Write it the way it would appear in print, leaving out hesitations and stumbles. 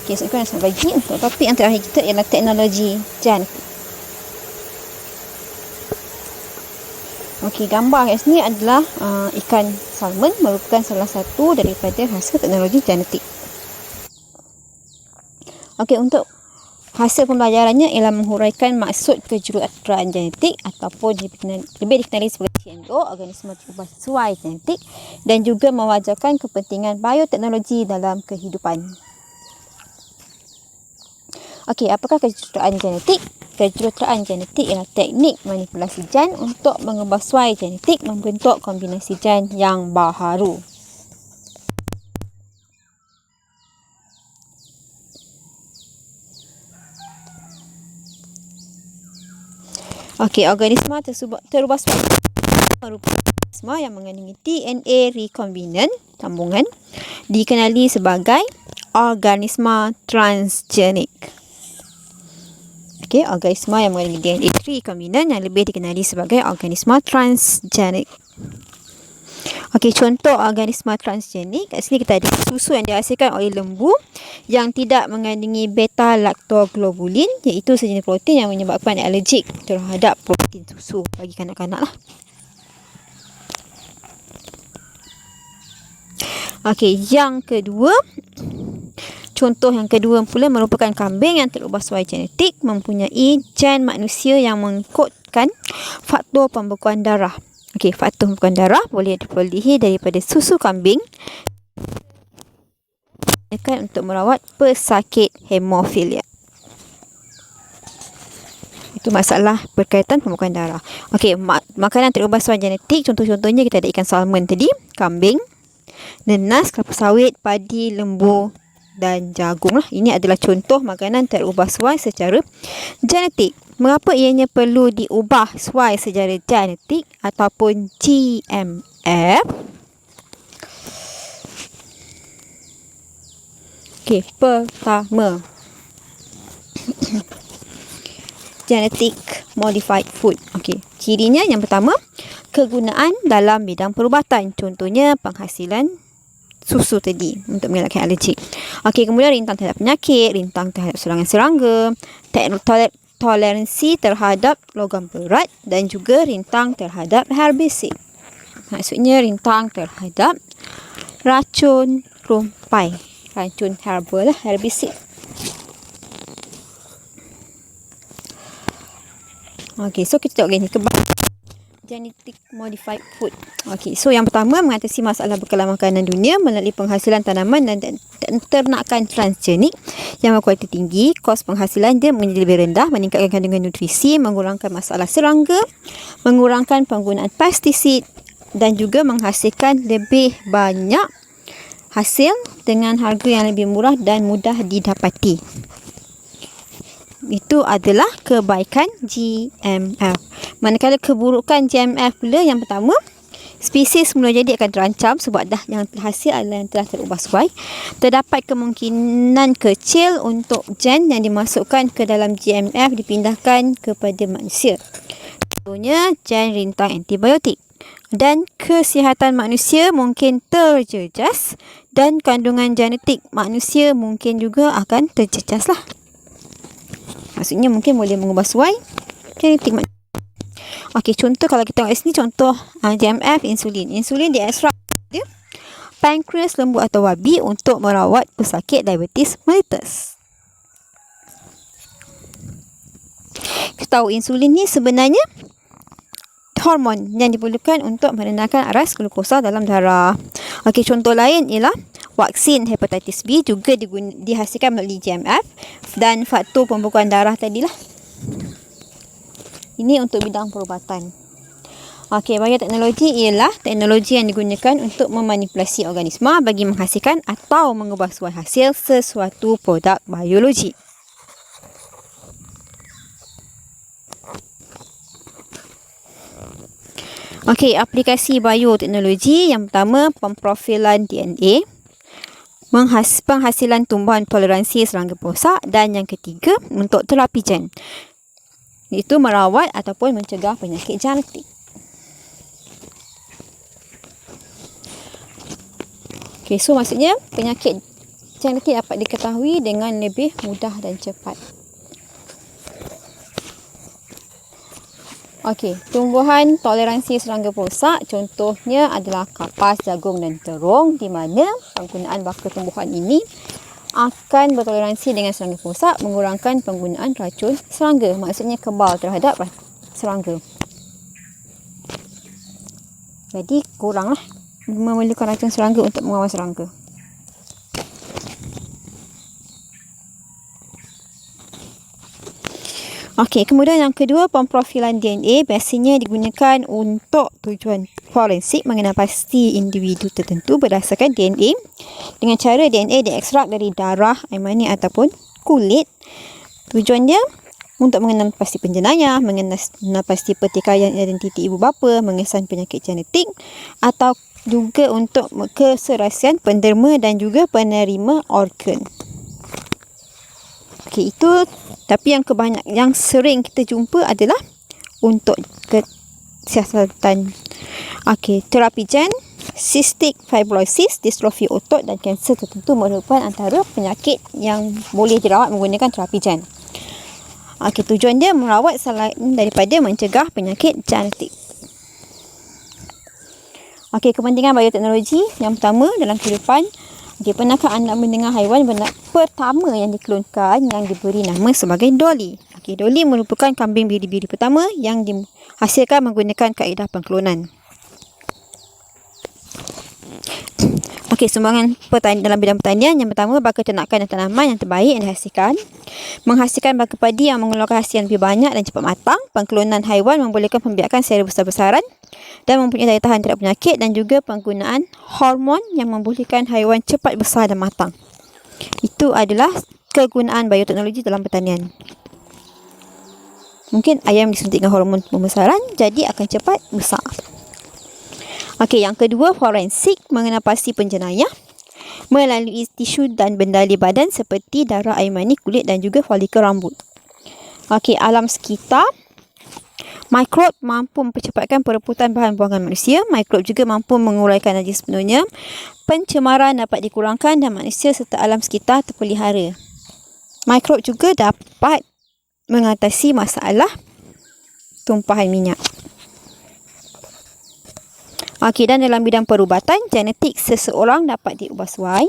Okey, sekarang saya bagi untuk topik yang terakhir kita ialah teknologi genetik. Okey, gambar kat sini adalah ikan salmon, merupakan salah satu daripada hasil teknologi genetik. Okey, untuk hasil pembelajarannya ialah menghuraikan maksud kejuruteraan genetik ataupun lebih dikenali sebagai CNO, organisma terubah sesuai genetik, dan juga mewajarkan kepentingan bioteknologi dalam kehidupan. Okey, apakah kejuruteraan genetik? Kejuruteraan genetik ialah teknik manipulasi gen untuk mengubah suai genetik membentuk kombinasi gen yang baharu. Okey, organisma terubah suai merupakan organisma yang mengandungi DNA recombinant sambungan, dikenali sebagai organisma transgenik. Okey, organisma yang mengandungi DNA recombinant yang lebih dikenali sebagai organisma transgenik. Okey, contoh organisma transgenik. Kat sini kita ada susu yang dihasilkan oleh lembu yang tidak mengandungi beta-lactoglobulin, iaitu sejenis protein yang menyebabkan alergik terhadap protein susu bagi kanak-kanak lah. Okey, yang kedua, contoh yang kedua pula merupakan kambing yang terubah sesuai genetik, mempunyai gen manusia yang mengkodkan faktor pembekuan darah. Okey, faktor pembekuan darah boleh diperolehi daripada susu kambing untuk merawat pesakit hemofilia. Itu masalah berkaitan pembekuan darah. Okey, makanan terubah sesuai genetik, contoh-contohnya kita ada ikan salmon tadi, kambing, nenas, kelapa sawit, padi, lembu dan jagung lah. Ini adalah contoh makanan terubah sesuai secara genetik. Mengapa ianya perlu diubah sesuai secara genetik ataupun GMF? Okey, pertama, genetic modified food. Okey, cirinya yang pertama, kegunaan dalam bidang perubatan. Contohnya penghasilan susu tadi untuk mengelakkan alergik. Okey, kemudian rintang terhadap penyakit, rintang terhadap serangan serangga, toleransi terhadap logam berat dan juga rintang terhadap herbisid. Maksudnya rintang terhadap racun rumpai, racun herba lah, herbisid. Okey, so kita tengok gini, genetic modified food. Okey, so yang pertama, mengatasi masalah bekalan makanan dunia melalui penghasilan tanaman dan ternakan transgenik yang berkualiti tinggi. Kos penghasilan dia menjadi lebih rendah, meningkatkan kandungan nutrisi, mengurangkan masalah serangga, mengurangkan penggunaan pestisid dan juga menghasilkan lebih banyak hasil dengan harga yang lebih murah dan mudah didapati. Itu adalah kebaikan GMF. Manakala keburukan GMF pula, yang pertama, spesies mula jadi akan terancam sebab dah yang hasil adalah yang telah terubah sesuai. Terdapat kemungkinan kecil untuk gen yang dimasukkan ke dalam GMF dipindahkan kepada manusia. Contohnya gen rintang antibiotik. Dan kesihatan manusia mungkin terjejas dan kandungan genetik manusia mungkin juga akan terjejas lah. Maksudnya mungkin boleh mengubah suai genetik. Okey, contoh kalau kita tengok sini, contoh GMF insulin. Insulin diekstrak dari pankreas lembu atau babi untuk merawat pesakit diabetes mellitus. Kita tahu insulin ni sebenarnya hormon yang diperlukan untuk merendahkan aras glukosa dalam darah. Okey, contoh lain ialah vaksin hepatitis B juga dihasilkan melalui GMF dan faktor pembekuan darah tadilah. Ini untuk bidang perubatan. Okey, bioteknologi ialah teknologi yang digunakan untuk memanipulasi organisma bagi menghasilkan atau mengubah suai hasil sesuatu produk biologi. Okey, aplikasi bioteknologi yang pertama, pemprofilan DNA, penghasilan tumbuhan toleransi serangga perosak, dan yang ketiga untuk terapi gen, iaitu merawat ataupun mencegah penyakit genetik. Okey, so maksudnya penyakit genetik dapat diketahui dengan lebih mudah dan cepat. Okey, tumbuhan toleransi serangga perosak contohnya adalah kapas, jagung dan terung, di mana penggunaan bakal tumbuhan ini akan bertoleransi dengan serangga perosak, mengurangkan penggunaan racun serangga. Maksudnya kebal terhadap serangga. Jadi kuranglah memerlukan racun serangga untuk mengawal serangga. Okey, kemudian yang kedua, pemprofilan DNA biasanya digunakan untuk tujuan forensik mengenal pasti individu tertentu berdasarkan DNA dengan cara DNA diekstrak dari darah, air mani ataupun kulit. Tujuannya untuk mengenal pasti penjenayah, mengenal pasti pertikaian identiti ibu bapa, mengesan penyakit genetik atau juga untuk keserasian penderma dan juga penerima organ. Okey, itu tapi yang sering kita jumpa adalah untuk kesiasatan. Okey, terapi gen, cystic fibrosis, distrofi otot dan kanser tertentu merupakan antara penyakit yang boleh dirawat menggunakan terapi gen. Okey, tujuan dia merawat selain daripada mencegah penyakit genetik. Okey, kepentingan bioteknologi yang pertama dalam kehidupan. Okey, pernahkah anda mendengar haiwan pertama yang diklonkan yang diberi nama sebagai Dolly? Okey, Dolly merupakan kambing biri-biri pertama yang dihasilkan menggunakan kaedah pengklonan. Okey, sumbangan dalam bidang pertanian. Yang pertama, bakal ternakan dan tanaman yang terbaik yang dihasilkan. Menghasilkan bakal padi yang mengeluarkan hasil yang lebih banyak dan cepat matang. Pengklonan haiwan membolehkan pembiakan secara besar-besaran dan mempunyai daya tahan terhadap penyakit, dan juga penggunaan hormon yang membolehkan haiwan cepat besar dan matang. Itu adalah kegunaan bioteknologi dalam pertanian. Mungkin ayam disuntikkan hormon pembesaran, jadi akan cepat besar. Okey, yang kedua, forensik mengenal pasti penjenayah melalui tisu dan benda di badan seperti darah, air mani, kulit dan juga folikel rambut. Okey, alam sekitar. Mikrob mampu mempercepatkan perebutan bahan buangan manusia. Mikrob juga mampu menguraikan najis sepenuhnya. Pencemaran dapat dikurangkan dan manusia serta alam sekitar terpelihara. Mikrob juga dapat mengatasi masalah tumpahan minyak. Okey, dan dalam bidang perubatan, genetik seseorang dapat diubah suai